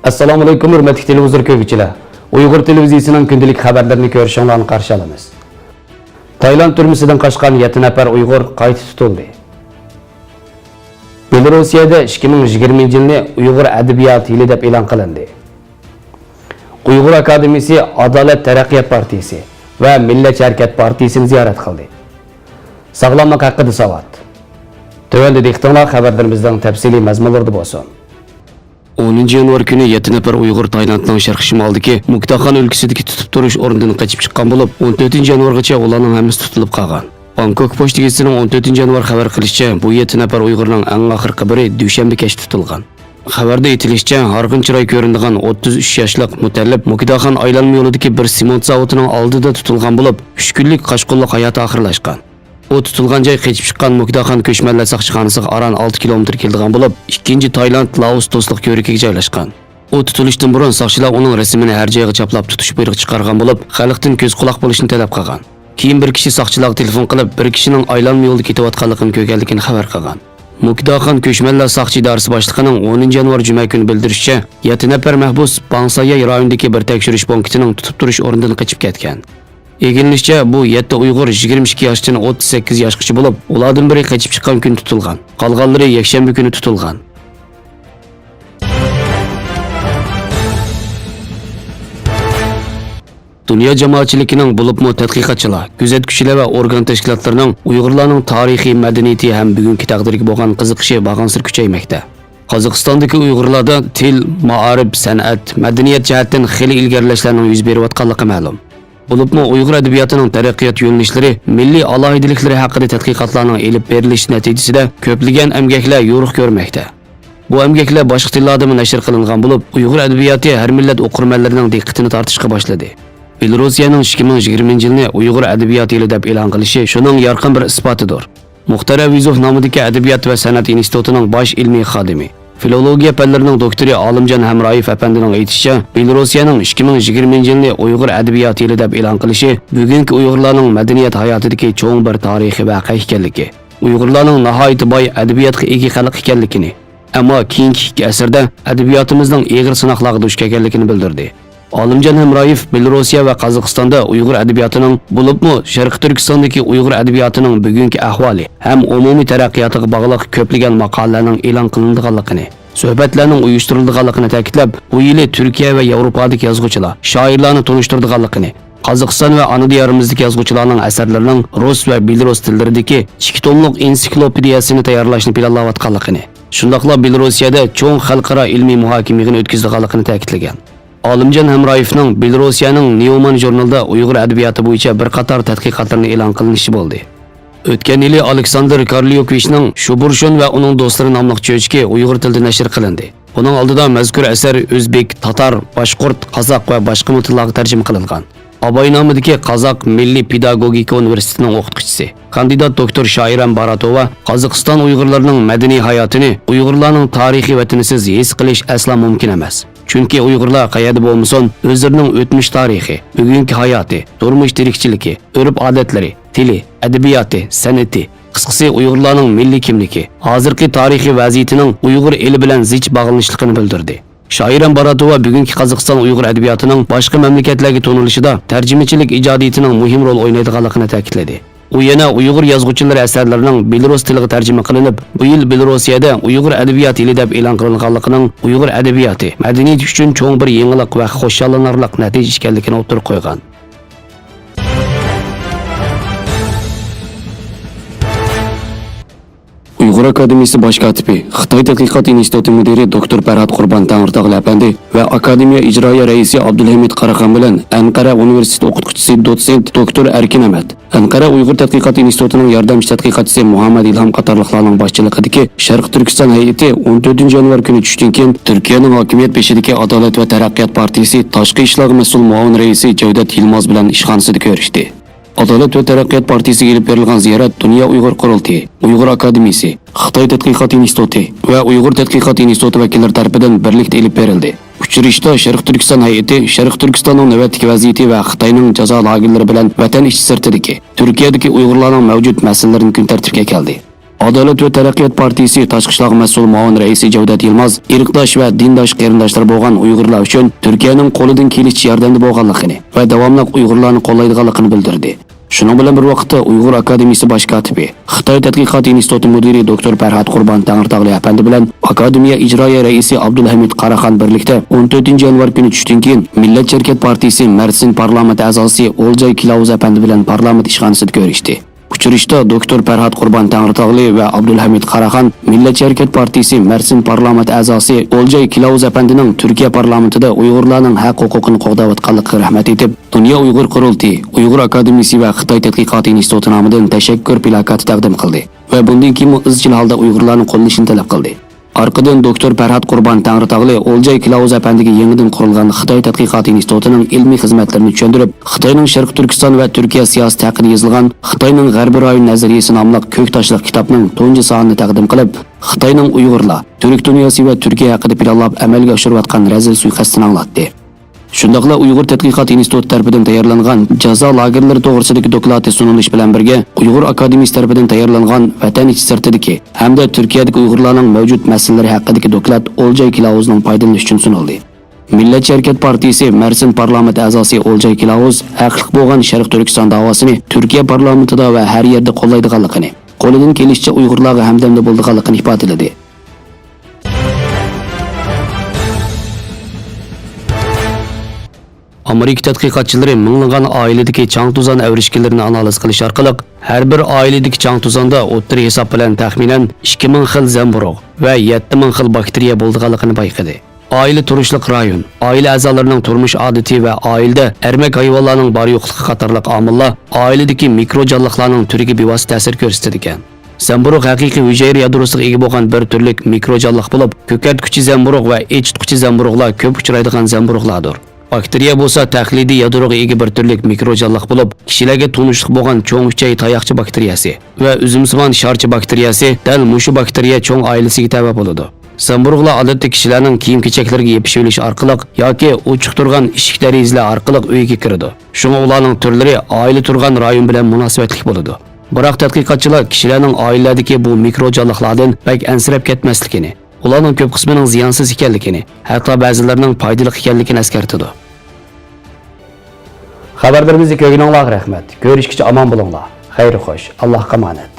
Assalomu alaykum hurmatli televizor ko'ruvchilar. Uyg'ur televiziyasining kundalik xabarlarini ko'rishinglarni qarshi olamiz. Tailand turmisidan qochgan 7 nafar Uyg'ur qayta tutildi. Belarusiyada 2020-yilni Uyg'ur adabiyot yili deb e'lon qilindi. Uyg'ur akademiyasi Adolat taraqqiyot partiyasi va Millatchi harakat partiyasini ziyorat qildi. Sog'lomlik haqida savod. Tövəndə dehqonlar xabarlarimizdan təfsili mazmunlarda bo'lsin. 10 yanvar günü 7 nafar Uyg'ur Taylandning sharq shimolidagi Muktaxon o'lkasidagi tutib turish o'rnidan qochib chiqqan bo'lib, 14 yanvargacha ularning hammasi tutilib qolgan. Bangkok pochta gazetining 14 yanvar xabar qilishicha, bu 7 nafar Uyg'urning eng oxirgi biri dushanba kech tutilgan. Xabarda aytilishicha, harg'in chiroy ko'rinadigan 33 yoshli mutallib Muktaxon aylanma yo'lidagi bir sement zavodining oldida tutilgan bo'lib, 3 kunlik qochqinlik hayoti oxirlashgan. O tutilgan joy qechib chiqqan Muktaxon ko'chmanlar saqchixonasiga aran 6 kilometr keldigan bo'lib, ikkinchi Tailand Laos do'stlik ko'rigiga joylashgan. O tutilishdan burun saqchilar uning rasmini har joyga chaplab tutish buyrug'i chiqargan bo'lib, xalqdan ko'z quloq bo'lishni talab qilgan. Keyin bir kishi saqchilarga telefon qilib, bir kishining aylanma yo'lda ketayotganligini ko'rganligini xabar qilgan. Muktaxon ko'chmanlar saqchi idorasi boshlig'ining 10 yanvar juma kuni bildirishicha, 7 nafar mahbus Bangsaya rayonidagi bir tekshirish punktining tutib turish o'rnidan qochib ketgan. Eginlishcha bu 7 Uyg'ur 22 yoshdan 38 yoshgacha bo'lib, ulardan biri qochib chiqqan kun tutilgan. Qolganlari yakshanba kuni tutilgan. Dunyo jamoatchiligining bo'libmi tadqiqotchilar, kuzatuvchilar va organ tashkilotlarining Uyg'urlarning tarixiy madaniyati ham bugungi taqdiriga bo'lgan qiziqishi bag'ansir kuchaymoqda. Qozog'istondagi Uyg'urlarda til, ma'arif, san'at, madaniyat jihatdan xili ilgarilashlarning yuz berayotganligi ma'lum. Bo'libmi Uyg'ur adabiyotining taraqqiyot yo'nalishlari, milliy alohidaliklari haqida tadqiqotlarning elib berilishi natijasida ko'plagan emgaklar yo'riq ko'rmoqda. Bu emgaklar boshqa tillarda nashr qilingan bo'lib, Uyg'ur adabiyoti har millat o'qirmanlarining diqqatini tortishga boshladi. Belorussiyaning 2020-yilni Uyg'ur adabiyoti yili deb e'lon qilishi shuning yorqin bir isbotidir. Muxtar Avizov nomidagi Adabiyot va san'at institutining bosh ilmiy xodimi, filologiya fanlarining doktori Olimjon Hamroyev afandining aytishicha, Belorussiyaning 2020-yilni Uyg'ur adabiyoti yili deb e'lon qilishi bugungi Uyg'urlarning madaniyat hayotidagi cho'ng bir tarixiy voqea ekanligi, Uyg'urlarning nihoyat boy adabiyotga ega xalq ekanligini, ammo keyingi asrda adabiyotimizning eg'ir sinoqlarga duch kelganligini bildirdi. Olimjon Hamroyev Belorussiya va Qozog'istonda Uyg'ur adabiyotining bo'libmi Sharq Turkistondagi Uyg'ur adabiyotining bugungi ahvoli ham umumiy taraqqiyotiga bog'liq ko'plagan maqolalarning e'lon qilinganligini, suhbatlarning uyushtirilganligini ta'kidlab, bu yili Turkiya va Yevropadagi yozuvchilar, shoirlarni tanishtirganligini, Qozog'iston va ona diyorimizdagi yozuvchilarning asarlarining rus va belarus tillaridagi 2 tomlik ensiklopediyasini tayyorlashni planlayotganligini, shundaqla Belorussiyada cho'ng xalqaro ilmiy muhokama yig'ini o'tkazilganligini ta'kidlagan. Olimjon Hamroyevning Belorussiyaning Neumann jurnalida Uyg'ur adabiyoti bo'yicha bir qator tadqiqotlarni e'lon qilinishi bo'ldi. O'tgan yili Aleksandr Karlyokvichning Shuburshon va uning do'stlari nomli cho'chki Uyg'ur tilida nashr qilindi. Buning oldida mazkur asar o'zbek, tatar, boshqurt, qozoq va boshqa tillarga tarjima qilingan. Abay nomidagi Qozoq Milliy pedagogika universitetining o'qituvchisi, kandidat doktor Shoiram Baratova Qozog'iston Uyg'urlarining madaniy hayotini Uyg'urlarning tarixiy vatanisiz his qilish asla mumkin emas. Chunki Uyg'urlar qayerda bo'lmasin, o'zlarining o'tmish tarixi, bugungi hayoti, turmush tirikchiligi, urf-odatlari, tili, adabiyoti, san'ati, qisqasi Uyg'urlarning milliy kimligi, hozirgi tarixiy vaziyatining Uyg'ur eli bilan zich bog'lanishligini bildirdi. Shoiram Baratova bugungi Qozog'iston Uyg'ur adabiyotining boshqa mamlakatlarga to'nilishida tarjimachilik ijodiyatining muhim rol o'ynaydiganligini ta'kidladi. U yana Uyg'ur yozuvchilari asarlarining belarus tiliga tarjima qilinib, bu yil Belorussiyada Uyg'ur adabiyoti yili deb e'lon qilinganligining Uyg'ur adabiyoti madaniyat uchun cho'ng bir yangilik va xo'shallanarli natija ekanligini o'tirib qo'ygan. Uyg'ur akademiyasi bosh kotibi, Xitoy tadqiqot instituti mudiri doktor Farhod Qurbon Tangirtog'li apandi va akademiya ijroiya raisi Abdulhamid Qaraqan bilan Anqara universiteti o'qituvchisi dotsent doktor Erkin Ahmad, Anqara Uyg'ur tadqiqot institutining yordamchi tadqiqotchisi Muhammad Ilhom qatorliqlarning boshchiligidagi Sharq Turkiston hay'ati 14 yanvar kuni tushdan keyin Turkiyaning hokimiyat beshidagi Adolat va taraqqiyot partiyasi tashqi ishlar mas'ul muavin raisi Javdat Yilmaz bilan ishxonasida ko'rishdi. Adolat va taraqqiyot partiyasiga elib berilgan ziyorat Dunyo Uyg'ur qurultiyi, Uyg'ur akademiyasi, Xitoy tadqiqot instituti va Uyg'ur tadqiqot instituti vakillari tomonidan birlikda elib berildi. Uchrashishda Sharq Turkiston hay'ati Sharq Turkistonning navbatdagi vaziyati va Xitoyning jazo lagerlari bilan vatan ichi sirtidagi Turkiyadagi Uyg'urlarning mavjud masalalarini kun tartibga keldi. Adalet ve Taraqqiyot Partisi Tashqi ishlar mas'ul muavin raisi Javdat Yilmaz irqdosh va dindosh qarindoshlar bo'lgan Uyg'urlar uchun Turkiyaning qo'lidan kelishicha yordamda bo'lganligini va davomli Uyg'urlarni qo'llaydiganligini bildirdi. Shuning bilan bir vaqtda Uyg'ur Akademiyasi bosh kotibi, Xitoy tadqiqot instituti mudiri doktor Farhod Qurbon Tangirtog'li apandi bilan Akademiya ijroiya raisi Abdulhamid Qaraxon birlikda 14-yanvar kuni tushdan keyin Millatchi Hareket Partisi Mersin parlament a'zosi O'ljoy Kilavuz apandi bilan parlament ishxonasida ko'rishdi. Uchrashda doktor Farhod Qurbon Tangirtog'li va Abdulhamid Qaraxon Millatchi Hareket Partisi Mersin parlament a'zosi O'ljoy Kilavuz apandining Turkiya parlamentida Uyg'urlarning haq-huquqini qo'g'dayotganligiga rahmat etib, Dunyo Uyg'ur qurultiyi, Uyg'ur Akademiyasi va Xitoy tadqiqot instituti nomidan tashakkur plakati taqdim qildi va bundan keyin izchil holda Uyg'urlarning qo'llashini talab qildi. Arqadan doktor Farhod Qurbon Tangirtog'li O'ljoy Kilavuz apandiga yangidan qurilgan Xitoy tadqiqot institutining ilmiy xizmatlarini tushuntirib, Xitoyning Sharq Turkiston va Turkiya siyosati haqida yozilgan Xitoyning G'arbiy rayon nazariyasi nomli ko'k toshliq kitobning 4-chi sonini taqdim qilib, Xitoyning Uyg'urlar, Turk dunyosi va Turkiya haqida planlab amalga oshirayotgan razil suiqasdini anglatdi. Shundaqla Uyg'ur tadqiqot instituti tarafidan tayyorlangan jazo lagerlari to'g'risidagi doklati sunilish bilan birga Uyg'ur Akademiyasi tarafidan tayyorlangan vatan ichi sirtidagi hamda Turkiyadagi Uyg'urlarning mavjud masalalari haqidagi doklat O'ljoy Kilavuzning foydalanish uchun sunildi. Millatchi Hareket Partisi Mersin parlament a'zosi O'ljoy Kilavuz haqliq bo'lgan Sharq Turkiston davosini Turkiya parlamentida va har yerda qo'llaydiganligini, qo'lidan kelishicha Uyg'urlarga hamdamda bo'lganligini ifodaladi. Amerika tadqiqotchilari minglagan oiladagi chang-tuzon avrishkilarini analiz qilish orqali har bir oiladagi chang-tuzonda o'rta hisob bilan taxminan 2000 xil zamburug' va 7000 xil bakteriya bo'lganligini payqadi. Oila turishliq rayon, oila a'zolarining turmush odati va oilada ermak hayvonlarning bor yo'qligi qatorliq omillar oiladagi mikrojonliqlarning turiga bevosita ta'sir ko'rsatadi ekan. Zamburug' haqiqiy hujayra yadrosiga ega bo'lgan bir turlik mikrojonliq bo'lib, ko'katkuchi zamburug' va echitquchi zamburug'lar ko'p uchraydigan zamburug'lardir. Bakteriya bo'lsa taxlidiy yadroga ega bir turlik mikrojonliq bo'lib, kishilarga tunishliq bo'lgan cho'ng uchay tayoqchi bakteriyasi va uzumsimon sharchi bakteriyasi dal mushu bakteriya cho'ng oilasiga tava bo'ladi. Zamburug'lar odatda kishilarning kiyim-kechaklarga yepishib olish orqali yoki ochiq turgan eshik derazalar orqali uyga kiradi. Shunga ularning turlari oila turgan rayon bilan munosabatli bo'ladi. Biroq tadqiqotchilar kishilarning oilalardagi bu mikrojonliqlardan bak ansirab ketmasligini, ularning ko'p qismining ziyonsiz ekanligini, hatto ba'zilarining foydali ekanligini eskartadi. Xabarlarimizni ko'rganingizga rahmat. Ko'rishguncha omon bo'linglar. Xayr xo'sh. Allohga omonat.